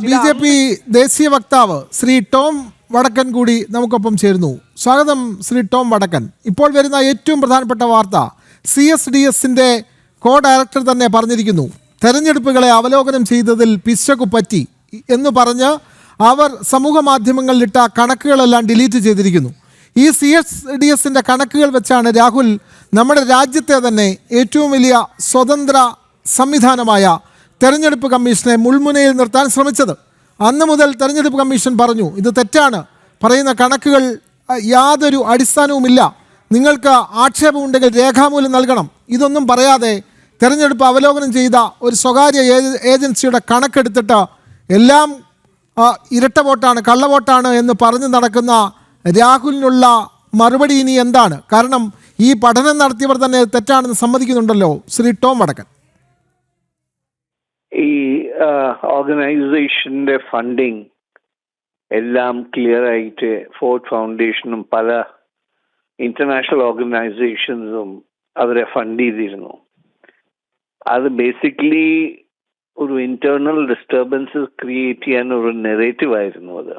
BJP ദേശീയ വക്താവ് Shri Tom വടക്കൻ കൂടി നമുക്കൊപ്പം ചേരുന്നു. സ്വാഗതം ശ്രീ ടോം വടക്കൻ. ഇപ്പോൾ വരുന്ന ഏറ്റവും പ്രധാനപ്പെട്ട വാർത്ത, CSDSന്റെ ഡയറക്ടർ തന്നെ പറഞ്ഞിരിക്കുന്നു, തെരഞ്ഞെടുപ്പുകളെ അവലോകനം ചെയ്തതിൽ പിശകു പറ്റി എന്ന് പറഞ്ഞ് അവർ സമൂഹ മാധ്യമങ്ങളിലിട്ട കണക്കുകളെല്ലാം ഡിലീറ്റ് ചെയ്തിരിക്കുന്നു. ഈ CSDSന്റെ കണക്കുകൾ വെച്ചാണ് രാഹുൽ നമ്മുടെ രാജ്യത്തെ തന്നെ ഏറ്റവും വലിയ സ്വതന്ത്ര സംവിധാനമായ തെരഞ്ഞെടുപ്പ് കമ്മീഷനെ മുൾമുനയിൽ നിർത്താൻ ശ്രമിച്ചത്. അന്ന് മുതൽ തെരഞ്ഞെടുപ്പ് കമ്മീഷൻ പറഞ്ഞു, ഇത് തെറ്റാണ്, പറയുന്ന കണക്കുകൾ യാതൊരു അടിസ്ഥാനവുമില്ല, നിങ്ങൾക്ക് ആക്ഷേപമുണ്ടെങ്കിൽ രേഖാമൂലം നൽകണം. ഇതൊന്നും പറയാതെ തെരഞ്ഞെടുപ്പ് അവലോകനം ചെയ്ത ഒരു സ്വകാര്യ ഏജൻസിയുടെ കണക്കെടുത്തിട്ട് എല്ലാം ഇരട്ട വോട്ടാണ്, കള്ളവോട്ടാണ് എന്ന് പറഞ്ഞു നടക്കുന്ന രാഹുലിനുള്ള മറുപടി ഇനി എന്താണ്? കാരണം ഈ പഠനം നടത്തിയവർ തന്നെ തെറ്റാണെന്ന് സമ്മതിക്കുന്നുണ്ടല്ലോ ശ്രീ ടോം വടക്കൻ. ഈ ഓർഗനൈസേഷന്റെ ഫണ്ടിങ് എല്ലാം ക്ലിയർ ആയിട്ട് ഫോർട്ട് ഫൗണ്ടേഷനും പല ഇന്റർനാഷണൽ ഓർഗനൈസേഷൻസും അവരെ ഫണ്ട് ചെയ്തിരുന്നു. അത് ബേസിക്കലി ഒരു ഇന്റേണൽ ഡിസ്റ്റർബൻസസ് ക്രിയേറ്റ് ചെയ്യാൻ ഒരു നെറേറ്റീവ് ആയിരുന്നു. അത്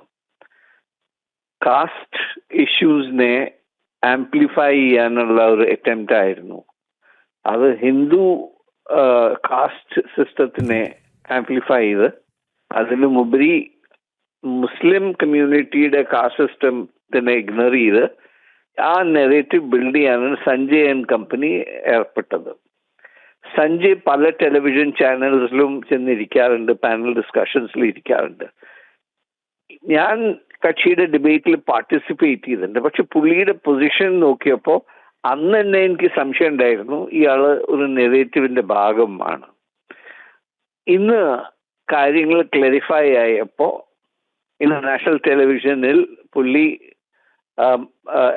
കാസ്റ്റ് ഇഷ്യൂസിനെ ആംപ്ലിഫൈ ചെയ്യാനുള്ള ഒരു അറ്റംപ്റ്റ് ആയിരുന്നു. അത് ഹിന്ദു കാസ്റ്റ് സിസ്റ്റത്തിനെ ആംപ്ലിഫൈ ചെയ്ത് അതിലുമുപരി മുസ്ലിം കമ്മ്യൂണിറ്റിയുടെ കാസ്റ്റ് സിസ്റ്റത്തിനെ ഇഗ്നോർ ചെയ്ത് ആ നെറേറ്റീവ് ബിൽഡ് ചെയ്യാനാണ് സഞ്ജയ് ആൻഡ് കമ്പനി ഏർപ്പെട്ടത്. സഞ്ജയ് പല ടെലിവിഷൻ ചാനൽസിലും ചെന്നിരിക്കാറുണ്ട്, പാനൽ ഡിസ്കഷൻസിൽ ഇരിക്കാറുണ്ട്. ഞാൻ കക്ഷിയുടെ ഡിബേറ്റിൽ പാർട്ടിസിപ്പേറ്റ് ചെയ്തിട്ടുണ്ട്. പക്ഷെ പുള്ളിയുടെ പൊസിഷൻ നോക്കിയപ്പോൾ അന്ന് തന്നെ എനിക്ക് സംശയം ഉണ്ടായിരുന്നു, ഇയാള് ഒരു നെറേറ്റീവിന്റെ ഭാഗമാണ്. ഇന്ന് കാര്യങ്ങൾ ക്ലാരിഫൈ ആയപ്പോൾ ഇന്ന് നാഷണൽ ടെലിവിഷനിൽ പുള്ളി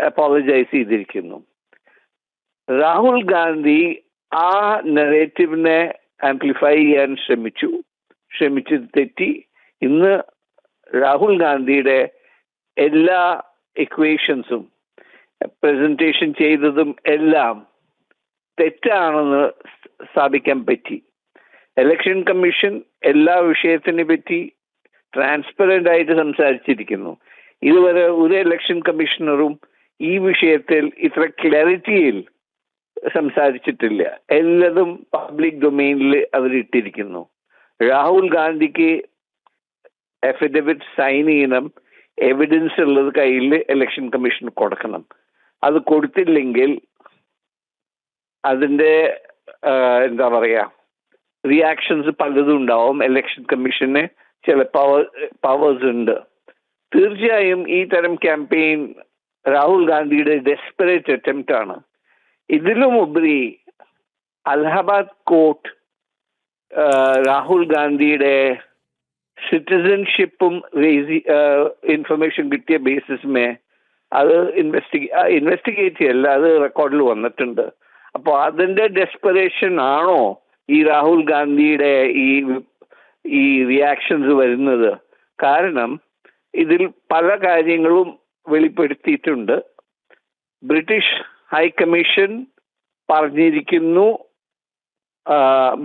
അപ്പോളജൈസ് ചെയ്തിരിക്കുന്നു. രാഹുൽ ഗാന്ധി ആ നെറേറ്റീവിനെ ആംപ്ലിഫൈ ചെയ്യാൻ ശ്രമിച്ചു തെറ്റി. ഇന്ന് രാഹുൽ ഗാന്ധിയുടെ എല്ലാ ഇക്വേഷൻസും പ്രസന്റേഷൻ ചെയ്തതും എല്ലാം തെറ്റാണെന്ന് സ്ഥാപിക്കാൻ പറ്റി. ഇലക്ഷൻ കമ്മീഷൻ എല്ലാ വിഷയത്തിനെ പറ്റി ട്രാൻസ്പെറന്റ് ആയിട്ട് സംസാരിച്ചിരിക്കുന്നു. ഇതുവരെ ഒരു ഇലക്ഷൻ കമ്മീഷണറും ഈ വിഷയത്തിൽ ഇത്ര ക്ലാരിറ്റിയിൽ സംസാരിച്ചിട്ടില്ല. എല്ലാതും പബ്ലിക് ഡൊമെയിനിൽ അവരിട്ടിരിക്കുന്നു. രാഹുൽ ഗാന്ധിക്ക് അഫിഡവിറ്റ് സൈൻ ചെയ്യണം, എവിഡൻസ് ഉള്ളത് കയ്യിൽ ഇലക്ഷൻ കമ്മീഷന് കൊടുക്കണം. അത് കൊടുത്തില്ലെങ്കിൽ അതിൻ്റെ എന്താ പറയാ റിയാക്ഷൻസ് പലതും ഉണ്ടാവും. ഇലക്ഷൻ കമ്മീഷന് ചില പവേഴ്സ് ഉണ്ട്. തീർച്ചയായും ഈ തരം ക്യാമ്പയിൻ രാഹുൽ ഗാന്ധിയുടെ ഡെസ്പെറേറ്റ് അറ്റംപ്റ്റ് ആണ്. ഇതിലുമുപരി അലഹബാദ് കോർട്ട് രാഹുൽ ഗാന്ധിയുടെ സിറ്റിസൺഷിപ്പും ഇൻഫർമേഷൻ കിട്ടിയ ബേസിസ്മേ അത് ഇൻവെസ്റ്റിഗേറ്റ് ചെയ്യല്ല, അത് റെക്കോർഡിൽ വന്നിട്ടുണ്ട്. അപ്പോൾ അതിന്റെ ഡെസ്പറേഷൻ ആണോ ഈ രാഹുൽ ഗാന്ധിയുടെ ഈ റിയാക്ഷൻസ് വരുന്നത്? കാരണം ഇതിൽ പല കാര്യങ്ങളും വെളിപ്പെടുത്തിയിട്ടുണ്ട്. ബ്രിട്ടീഷ് ഹൈക്കമ്മീഷൻ പറഞ്ഞിരിക്കുന്നു,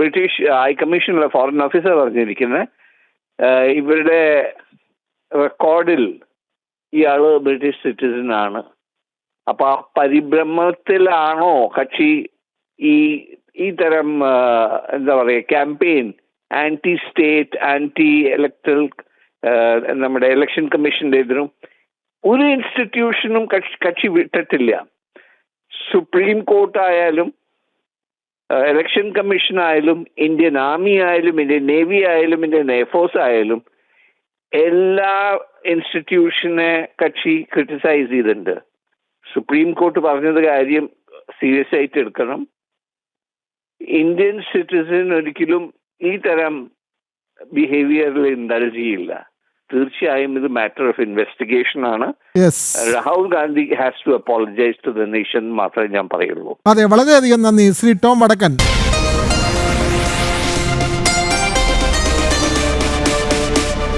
ബ്രിട്ടീഷ് ഹൈക്കമ്മീഷനുള്ള ഫോറിൻ ഓഫീസർ പറഞ്ഞിരിക്കുന്നത് ഇവരുടെ റെക്കോർഡിൽ ഇയാള് ബ്രിട്ടീഷ് സിറ്റിസൺ ആണ്. അപ്പൊ ആ പരിഭ്രമത്തിലാണോ കക്ഷി ഈ തരം എന്താ പറയുക campaign anti state, anti electoral നമ്മുടെ ഇലക്ഷൻ കമ്മീഷന്റെ എതിരും ഒരു ഇൻസ്റ്റിറ്റ്യൂഷനും കക്ഷി വിട്ടിട്ടില്ല. സുപ്രീം കോർട്ട് ആയാലും ഇലക്ഷൻ കമ്മീഷൻ ആയാലും ഇന്ത്യൻ ആർമി ആയാലും ഇന്ത്യൻ നേവി ആയാലും ഇന്ത്യൻ എയർഫോഴ്സ് ആയാലും എല്ലാ ഇൻസ്റ്റിറ്റ്യൂഷനെ കക്ഷി ക്രിട്ടിസൈസ് ചെയ്തിട്ടുണ്ട്. സുപ്രീം കോർട്ട് പറഞ്ഞത് കാര്യം സീരിയസ് ആയിട്ട് എടുക്കണം. ഇന്ത്യൻ സിറ്റിസൺ ഒരിക്കലും ഈ തരം ബിഹേവിയറിൽ ഇൻഡൾജ് ചെയ്യില്ല. തീർച്ചയായും ഇത് മാറ്റർ ഓഫ് ഇൻവെസ്റ്റിഗേഷൻ ആണ്. Rahul Gandhi has to apologise to the nation മാത്രമേ ഞാൻ പറയുള്ളൂ. അതെ, വളരെയധികം നന്ദി ശ്രീ ടോം വടക്കൻ.